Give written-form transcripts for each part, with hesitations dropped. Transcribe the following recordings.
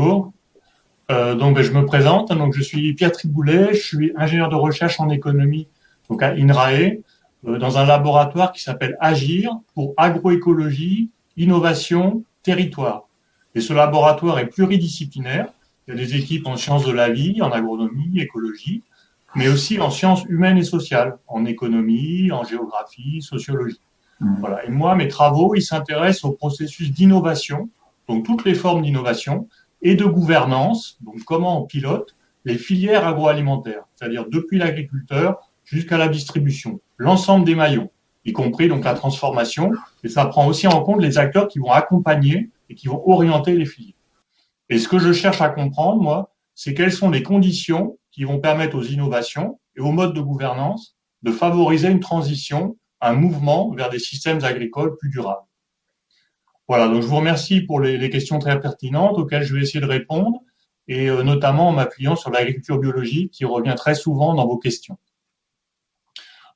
Bonjour. Je me présente. Donc, je suis Pierre Triboulet. Je suis ingénieur de recherche en économie, donc à INRAE, dans un laboratoire qui s'appelle AGIR pour agroécologie, innovation, territoire. Et ce laboratoire est pluridisciplinaire. Il y a des équipes en sciences de la vie, en agronomie, écologie, mais aussi en sciences humaines et sociales, en économie, en géographie, sociologie. Voilà. Et moi, mes travaux, ils s'intéressent au processus d'innovation, donc toutes les formes d'innovation, et de gouvernance, donc comment on pilote les filières agroalimentaires, c'est-à-dire depuis l'agriculteur jusqu'à la distribution, l'ensemble des maillons, y compris donc la transformation, et ça prend aussi en compte les acteurs qui vont accompagner et qui vont orienter les filières. Et ce que je cherche à comprendre, moi, c'est quelles sont les conditions qui vont permettre aux innovations et aux modes de gouvernance de favoriser une transition, un mouvement vers des systèmes agricoles plus durables. Voilà, donc je vous remercie pour les questions très pertinentes auxquelles je vais essayer de répondre, et notamment en m'appuyant sur l'agriculture biologique qui revient très souvent dans vos questions.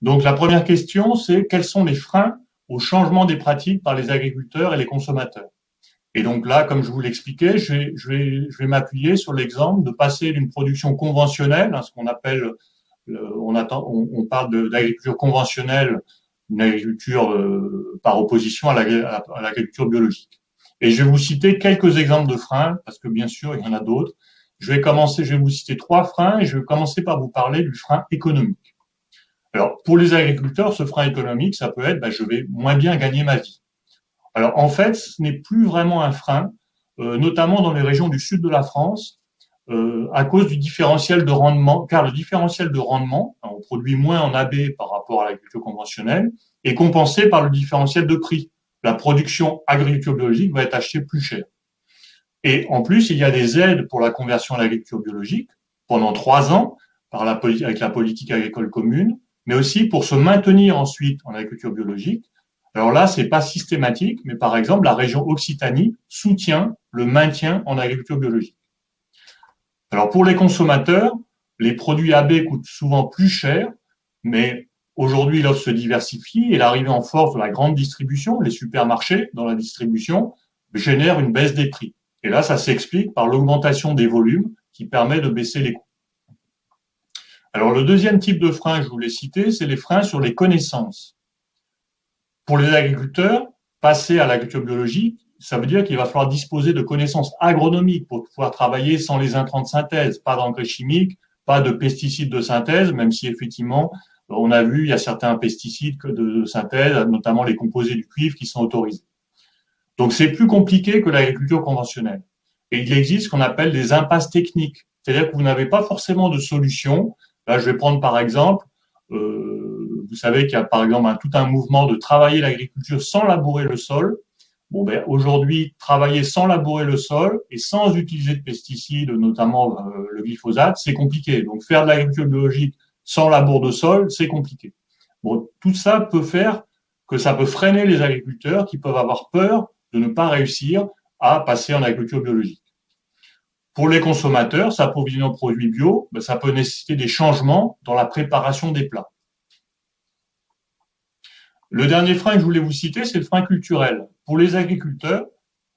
Donc la première question, c'est quels sont les freins au changement des pratiques par les agriculteurs et les consommateurs? Et donc là, comme je vous l'expliquais, je vais m'appuyer sur l'exemple de passer d'une production conventionnelle, ce qu'on appelle, on parle d'agriculture conventionnelle, une agriculture par opposition à l'agriculture biologique. Et je vais vous citer quelques exemples de freins, parce que bien sûr, il y en a d'autres. Je vais vous citer 3 freins, et je vais commencer par vous parler du frein économique. Alors, pour les agriculteurs, ce frein économique, ça peut être, je vais moins bien gagner ma vie. Alors, en fait, ce n'est plus vraiment un frein, notamment dans les régions du sud de la France, à cause du différentiel de rendement, car le différentiel de rendement, on produit moins en AB par rapport à l'agriculture conventionnelle, est compensé par le différentiel de prix. La production agriculture biologique va être achetée plus cher. Et en plus, il y a des aides pour la conversion à l'agriculture biologique pendant 3 ans avec la politique agricole commune, mais aussi pour se maintenir ensuite en agriculture biologique. Alors là, c'est pas systématique, mais par exemple, la région Occitanie soutient le maintien en agriculture biologique. Alors pour les consommateurs, les produits AB coûtent souvent plus cher, mais aujourd'hui l'offre se diversifie et l'arrivée en force de la grande distribution, les supermarchés dans la distribution, génère une baisse des prix. Et là, ça s'explique par l'augmentation des volumes qui permet de baisser les coûts. Alors le deuxième type de frein, je vous l'ai cité, c'est les freins sur les connaissances. Pour les agriculteurs, passer à l'agriculture biologique, ça veut dire qu'il va falloir disposer de connaissances agronomiques pour pouvoir travailler sans les intrants de synthèse, pas d'engrais chimiques, pas de pesticides de synthèse, même si effectivement, on a vu, il y a certains pesticides de synthèse, notamment les composés du cuivre, qui sont autorisés. Donc c'est plus compliqué que l'agriculture conventionnelle. Et il existe ce qu'on appelle des impasses techniques. C'est-à-dire que vous n'avez pas forcément de solution. Là, je vais prendre par exemple, vous savez qu'il y a par exemple tout un mouvement de travailler l'agriculture sans labourer le sol. Aujourd'hui, travailler sans labourer le sol et sans utiliser de pesticides, notamment le glyphosate, c'est compliqué. Donc, faire de l'agriculture biologique sans labour de sol, c'est compliqué. Tout ça peut faire que ça peut freiner les agriculteurs qui peuvent avoir peur de ne pas réussir à passer en agriculture biologique. Pour les consommateurs, s'approvisionner en produits bio, ça peut nécessiter des changements dans la préparation des plats. Le dernier frein que je voulais vous citer, c'est le frein culturel. Pour les agriculteurs,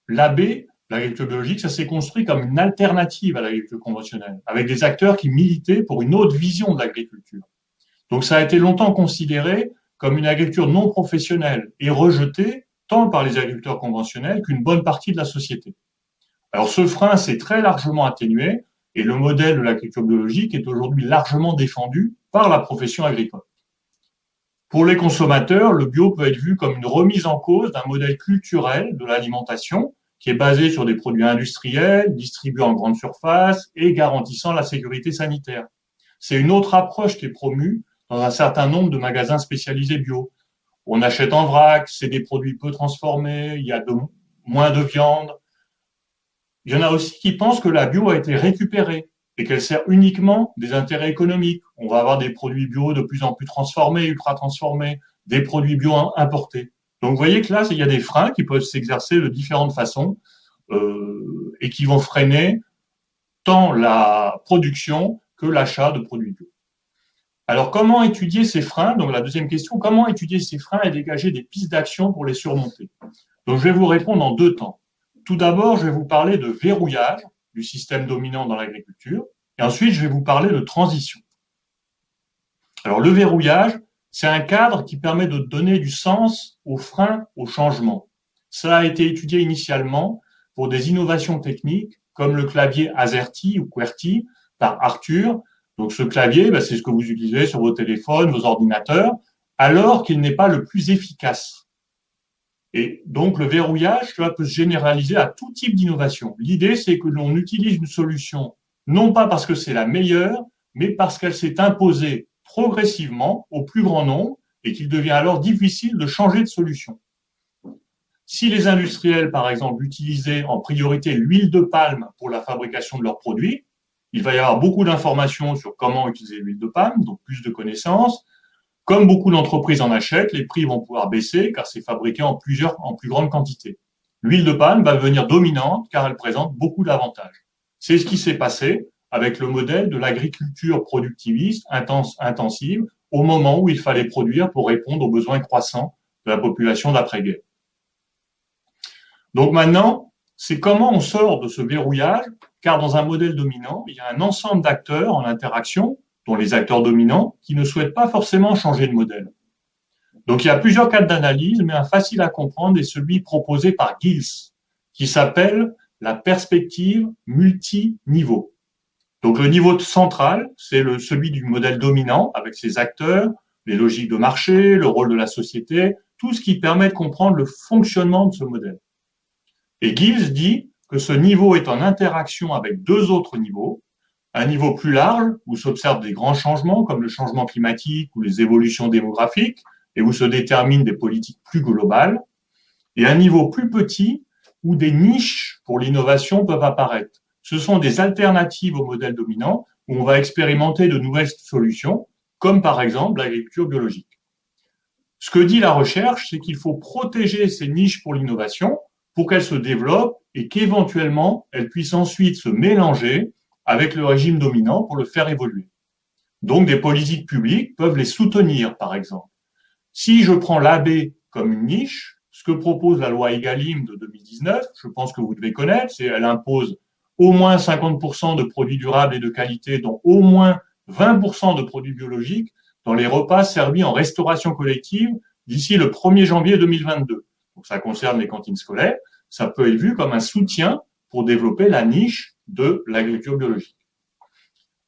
l'AB, l'agriculture biologique, ça s'est construit comme une alternative à l'agriculture conventionnelle, avec des acteurs qui militaient pour une autre vision de l'agriculture. Donc ça a été longtemps considéré comme une agriculture non professionnelle et rejetée tant par les agriculteurs conventionnels qu'une bonne partie de la société. Alors ce frein s'est très largement atténué et le modèle de l'agriculture biologique est aujourd'hui largement défendu par la profession agricole. Pour les consommateurs, le bio peut être vu comme une remise en cause d'un modèle culturel de l'alimentation qui est basé sur des produits industriels, distribués en grande surface et garantissant la sécurité sanitaire. C'est une autre approche qui est promue dans un certain nombre de magasins spécialisés bio. On achète en vrac, c'est des produits peu transformés, il y a moins de viande. Il y en a aussi qui pensent que la bio a été récupérée et qu'elle sert uniquement des intérêts économiques. On va avoir des produits bio de plus en plus transformés, ultra transformés, des produits bio importés. Donc vous voyez que là, il y a des freins qui peuvent s'exercer de différentes façons et qui vont freiner tant la production que l'achat de produits bio. Alors comment étudier ces freins? Donc la deuxième question, comment étudier ces freins et dégager des pistes d'action pour les surmonter? Donc je vais vous répondre en 2 temps. Tout d'abord, je vais vous parler de verrouillage du système dominant dans l'agriculture. Et ensuite, je vais vous parler de transition. Alors, le verrouillage, c'est un cadre qui permet de donner du sens aux freins au changement. Ça a été étudié initialement pour des innovations techniques comme le clavier AZERTY ou QWERTY par Arthur. Donc, ce clavier, c'est ce que vous utilisez sur vos téléphones, vos ordinateurs, alors qu'il n'est pas le plus efficace. Et donc, le verrouillage, cela peut se généraliser à tout type d'innovation. L'idée, c'est que l'on utilise une solution, non pas parce que c'est la meilleure, mais parce qu'elle s'est imposée progressivement au plus grand nombre et qu'il devient alors difficile de changer de solution. Si les industriels, par exemple, utilisaient en priorité l'huile de palme pour la fabrication de leurs produits, il va y avoir beaucoup d'informations sur comment utiliser l'huile de palme, donc plus de connaissances. Comme beaucoup d'entreprises en achètent, les prix vont pouvoir baisser car c'est fabriqué en plus grande quantité. L'huile de palme va devenir dominante car elle présente beaucoup d'avantages. C'est ce qui s'est passé avec le modèle de l'agriculture productiviste intensive au moment où il fallait produire pour répondre aux besoins croissants de la population d'après-guerre. Donc maintenant, c'est comment on sort de ce verrouillage, car dans un modèle dominant, il y a un ensemble d'acteurs en interaction, dont les acteurs dominants, qui ne souhaitent pas forcément changer de modèle. Donc il y a plusieurs cadres d'analyse, mais un facile à comprendre est celui proposé par Giles, qui s'appelle la perspective multiniveau. Donc le niveau central, c'est celui du modèle dominant, avec ses acteurs, les logiques de marché, le rôle de la société, tout ce qui permet de comprendre le fonctionnement de ce modèle. Et Giles dit que ce niveau est en interaction avec deux autres niveaux, un niveau plus large où s'observent des grands changements comme le changement climatique ou les évolutions démographiques et où se déterminent des politiques plus globales, et un niveau plus petit où des niches pour l'innovation peuvent apparaître. Ce sont des alternatives au modèle dominant où on va expérimenter de nouvelles solutions, comme par exemple l'agriculture biologique. Ce que dit la recherche, c'est qu'il faut protéger ces niches pour l'innovation pour qu'elles se développent et qu'éventuellement elles puissent ensuite se mélanger avec le régime dominant pour le faire évoluer. Donc des politiques publiques peuvent les soutenir, par exemple. Si je prends l'AB comme une niche, ce que propose la loi Egalim de 2019, je pense que vous devez connaître, c'est elle impose au moins 50% de produits durables et de qualité, dont au moins 20% de produits biologiques dans les repas servis en restauration collective d'ici le 1er janvier 2022. Donc ça concerne les cantines scolaires. Ça peut être vu comme un soutien pour développer la niche de l'agriculture biologique.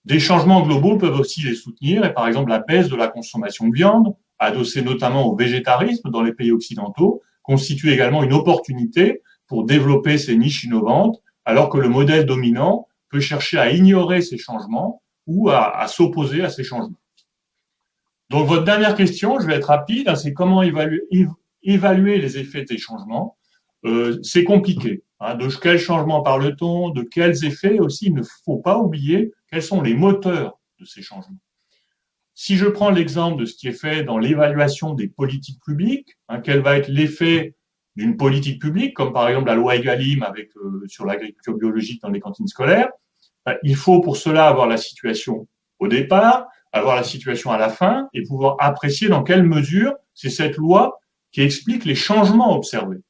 Des changements globaux peuvent aussi les soutenir, et par exemple la baisse de la consommation de viande, adossée notamment au végétarisme dans les pays occidentaux, constitue également une opportunité pour développer ces niches innovantes, alors que le modèle dominant peut chercher à ignorer ces changements ou à s'opposer à ces changements. Donc votre dernière question, je vais être rapide, c'est comment évaluer les effets des changements. C'est compliqué. De quels changements parle-t-on, de quels effets aussi, il ne faut pas oublier quels sont les moteurs de ces changements. Si je prends l'exemple de ce qui est fait dans l'évaluation des politiques publiques, quel va être l'effet d'une politique publique, comme par exemple la loi Egalim sur l'agriculture biologique dans les cantines scolaires, il faut pour cela avoir la situation au départ, avoir la situation à la fin et pouvoir apprécier dans quelle mesure c'est cette loi qui explique les changements observés.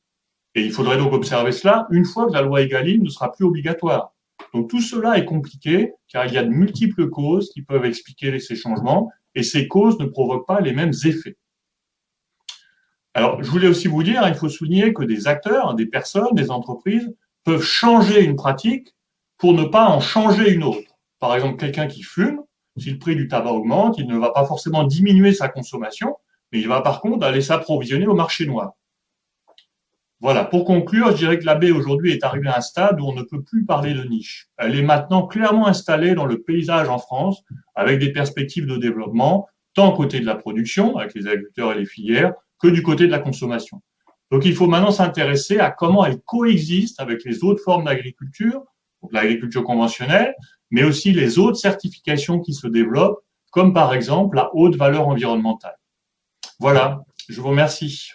Et il faudrait donc observer cela une fois que la loi Egalim ne sera plus obligatoire. Donc tout cela est compliqué car il y a de multiples causes qui peuvent expliquer ces changements et ces causes ne provoquent pas les mêmes effets. Alors je voulais aussi vous dire, il faut souligner que des acteurs, des personnes, des entreprises peuvent changer une pratique pour ne pas en changer une autre. Par exemple, quelqu'un qui fume, si le prix du tabac augmente, il ne va pas forcément diminuer sa consommation, mais il va par contre aller s'approvisionner au marché noir. Voilà, pour conclure, je dirais que l'AB aujourd'hui est arrivée à un stade où on ne peut plus parler de niche. Elle est maintenant clairement installée dans le paysage en France, avec des perspectives de développement, tant côté de la production, avec les agriculteurs et les filières, que du côté de la consommation. Donc il faut maintenant s'intéresser à comment elle coexiste avec les autres formes d'agriculture, donc l'agriculture conventionnelle, mais aussi les autres certifications qui se développent, comme par exemple la haute valeur environnementale. Voilà, je vous remercie.